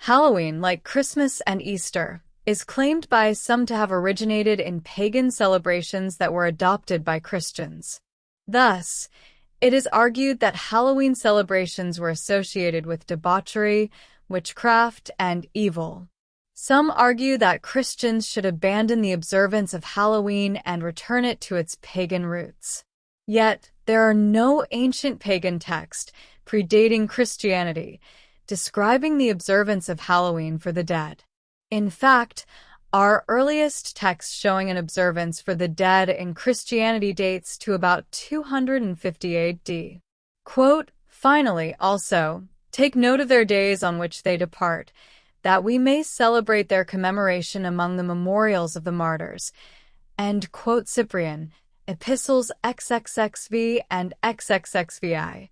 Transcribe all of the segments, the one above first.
Halloween, like Christmas and Easter, is claimed by some to have originated in pagan celebrations that were adopted by Christians. Thus, it is argued that Halloween celebrations were associated with debauchery, witchcraft, and evil. Some argue that Christians should abandon the observance of Halloween and return it to its pagan roots. Yet, there are no ancient pagan texts predating Christianity describing the observance of Halloween for the dead. In fact, our earliest text showing an observance for the dead in Christianity dates to about 250 AD. Quote, "Finally, also, take note of their days on which they depart, that we may celebrate their commemoration among the memorials of the martyrs." End quote. Cyprian, Epistles XXXV and XXXVI.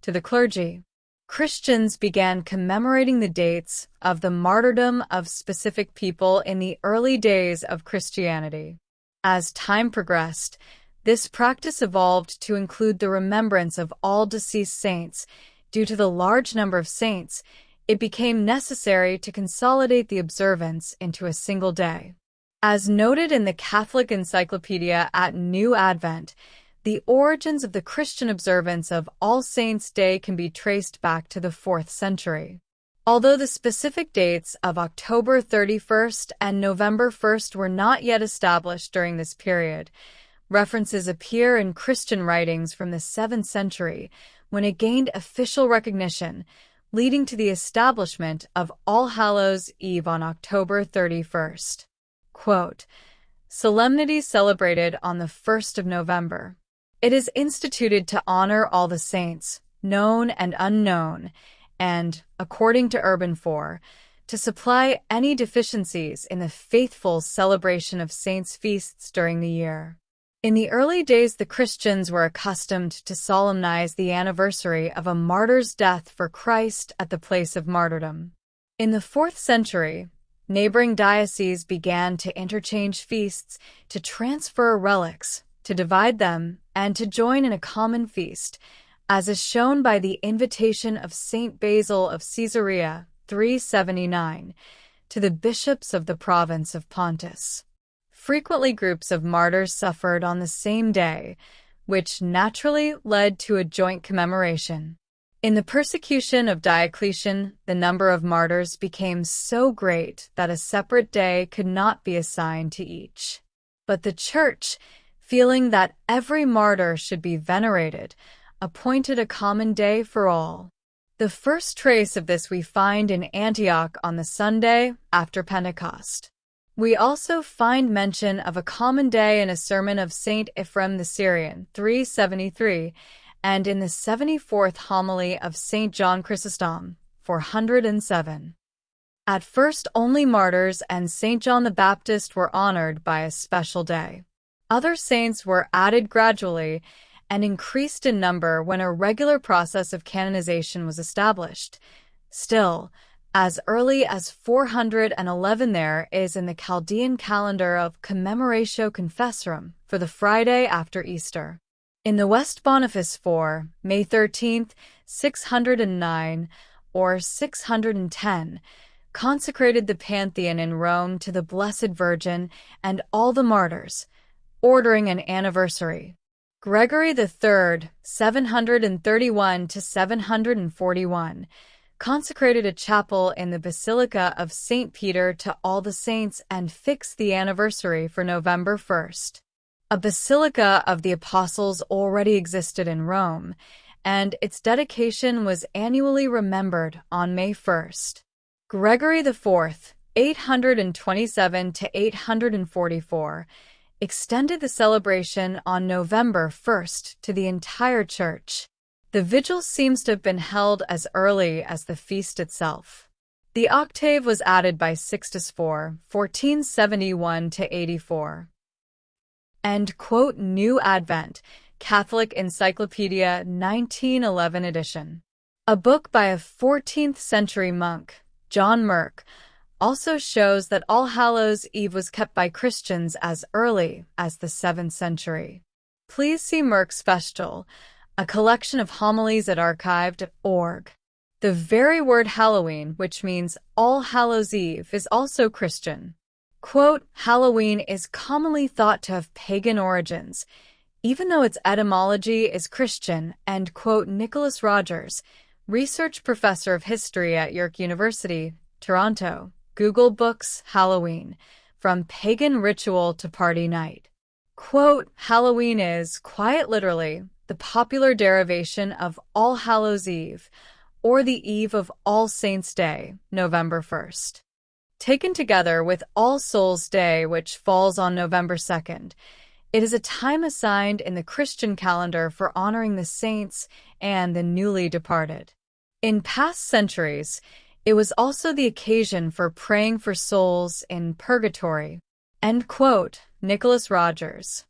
To the clergy. Christians began commemorating the dates of the martyrdom of specific people in the early days of Christianity. As time progressed, this practice evolved to include the remembrance of all deceased saints. Due to the large number of saints, it became necessary to consolidate the observance into a single day. As noted in the Catholic Encyclopedia at New Advent, the origins of the Christian observance of All Saints' Day can be traced back to the 4th century. Although the specific dates of October 31st and November 1st were not yet established during this period, references appear in Christian writings from the 7th century when it gained official recognition, leading to the establishment of All Hallows' Eve on October 31st. Quote, "Solemnity celebrated on the 1st of November. It is instituted to honor all the saints, known and unknown, and, according to Urban IV, to supply any deficiencies in the faithful celebration of saints' feasts during the year." In the early days, the Christians were accustomed to solemnize the anniversary of a martyr's death for Christ at the place of martyrdom. In the 4th century, neighboring dioceses began to interchange feasts, to transfer relics, to divide them, and to join in a common feast, as is shown by the invitation of Saint Basil of Caesarea, 379, to the bishops of the province of Pontus. Frequently, groups of martyrs suffered on the same day, which naturally led to a joint commemoration. In the persecution of Diocletian, the number of martyrs became so great that a separate day could not be assigned to each. But the Church, feeling that every martyr should be venerated, appointed a common day for all. The first trace of this we find in Antioch on the Sunday after Pentecost. We also find mention of a common day in a sermon of Saint Ephraim the Syrian, 373, and in the 74th homily of Saint John Chrysostom, 407. At first, only martyrs and Saint John the Baptist were honored by a special day. Other saints were added gradually and increased in number when a regular process of canonization was established. Still, as early as 411 there is in the Chaldean calendar of Commemoratio Confessorum for the Friday after Easter. In the West Boniface IV, May 13th, 609 or 610, consecrated the Pantheon in Rome to the Blessed Virgin and all the martyrs, ordering an anniversary. Gregory III, 731 to 741, consecrated a chapel in the Basilica of St. Peter to all the saints and fixed the anniversary for November 1st. A Basilica of the Apostles already existed in Rome, and its dedication was annually remembered on May 1st. Gregory IV, 827 to 844, extended the celebration on November 1st to the entire church. The vigil seems to have been held as early as the feast itself. The octave was added by Sixtus IV, 1471 to 84. End quote. New Advent, Catholic Encyclopedia, 1911 edition. A book by a 14th century monk, John Merck, also shows that All Hallows' Eve was kept by Christians as early as the 7th century. Please see Merck's Festal, a collection of homilies at archived.org. The very word Halloween, which means All Hallows' Eve, is also Christian. Quote, Halloween is commonly thought to have pagan origins, even though its etymology is Christian, and quote, Nicholas Rogers, research professor of history at York University, Toronto, Google Books, Halloween, From Pagan Ritual to Party Night. Quote, Halloween is, quite literally, the popular derivation of All Hallows' Eve, or the Eve of All Saints' Day, November 1st. Taken together with All Souls' Day, which falls on November 2nd, it is a time assigned in the Christian calendar for honoring the saints and the newly departed. In past centuries, it was also the occasion for praying for souls in purgatory. End quote, Nicholas Rogers.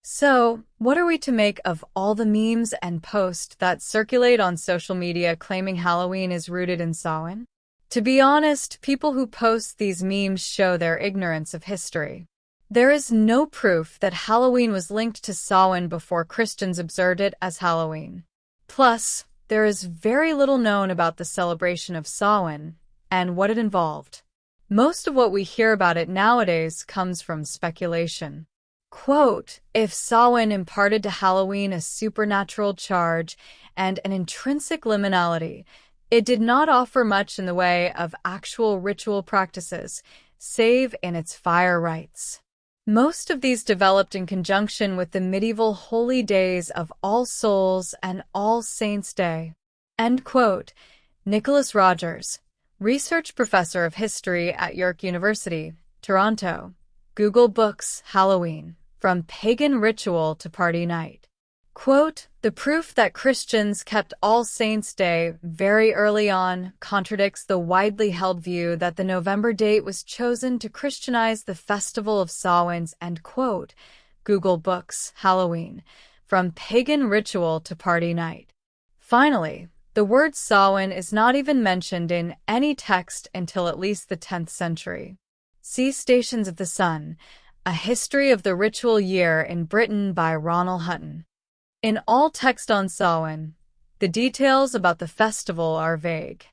So, what are we to make of all the memes and posts that circulate on social media claiming Halloween is rooted in Samhain? To be honest, people who post these memes show their ignorance of history. There is no proof that Halloween was linked to Samhain before Christians observed it as Halloween. Plus, there is very little known about the celebration of Samhain and what it involved. Most of what we hear about it nowadays comes from speculation. Quote, if Samhain imparted to Halloween a supernatural charge and an intrinsic liminality, it did not offer much in the way of actual ritual practices, save in its fire rites. Most of these developed in conjunction with the medieval holy days of All Souls and All Saints' Day. End quote. Nicholas Rogers, research professor of history at York University, Toronto. Google Books, Halloween, From Pagan Ritual to Party Night. Quote, the proof that Christians kept All Saints' Day very early on contradicts the widely held view that the November date was chosen to Christianize the festival of Samhain. End quote. Google Books, Halloween, From Pagan Ritual to Party Night. Finally, the word Samhain is not even mentioned in any text until at least the 10th century. See Stations of the Sun, A History of the Ritual Year in Britain by Ronald Hutton. In all text on Samhain, the details about the festival are vague.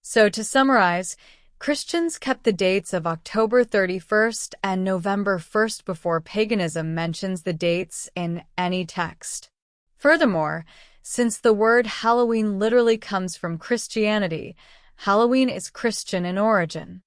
So to summarize, Christians kept the dates of October 31st and November 1st before paganism mentions the dates in any text. Furthermore, since the word Halloween literally comes from Christianity, Halloween is Christian in origin.